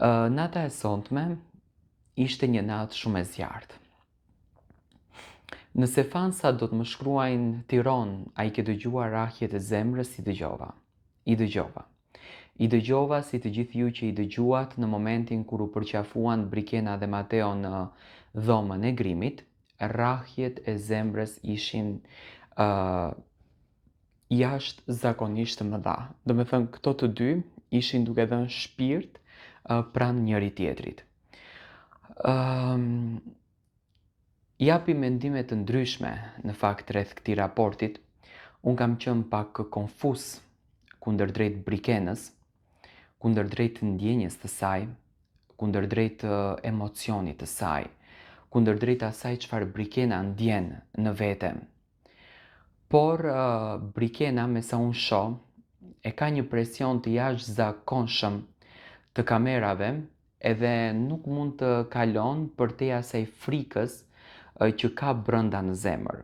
Nata e sotme ishte një natë shumë e zjarrt. Nëse fansa do të më shkruajnë Tiranë, a i ke dëgjuar rrahjet e zemrës, i dëgjova. I dëgjova si të gjithë ju që i dëgjuat në momentin kur u përqafuan Brikena dhe Mateo në dhomën e Grimit, rrahjet e zemrës ishin jashtë zakonisht më dha. Do me thënë, këto të dy ishin duke dhënë shpirt pranë njëri tjetrit. Japi mendime të ndryshme në fakt rreth këtij raportit. Unë kam qenë pak konfuz kundërdrejt Brikenës, kundërdrejt ndjenjes të saj, kundërdrejt emocionit të saj, kundërdrejt asaj çfarë Brikena ndjen në vete. Por Brikena, me sa unë shoh, e ka një presion të jashtëzakonshëm të kamerave edhe nuk mund të kalon përtej asaj frikës që ka brenda në zemër.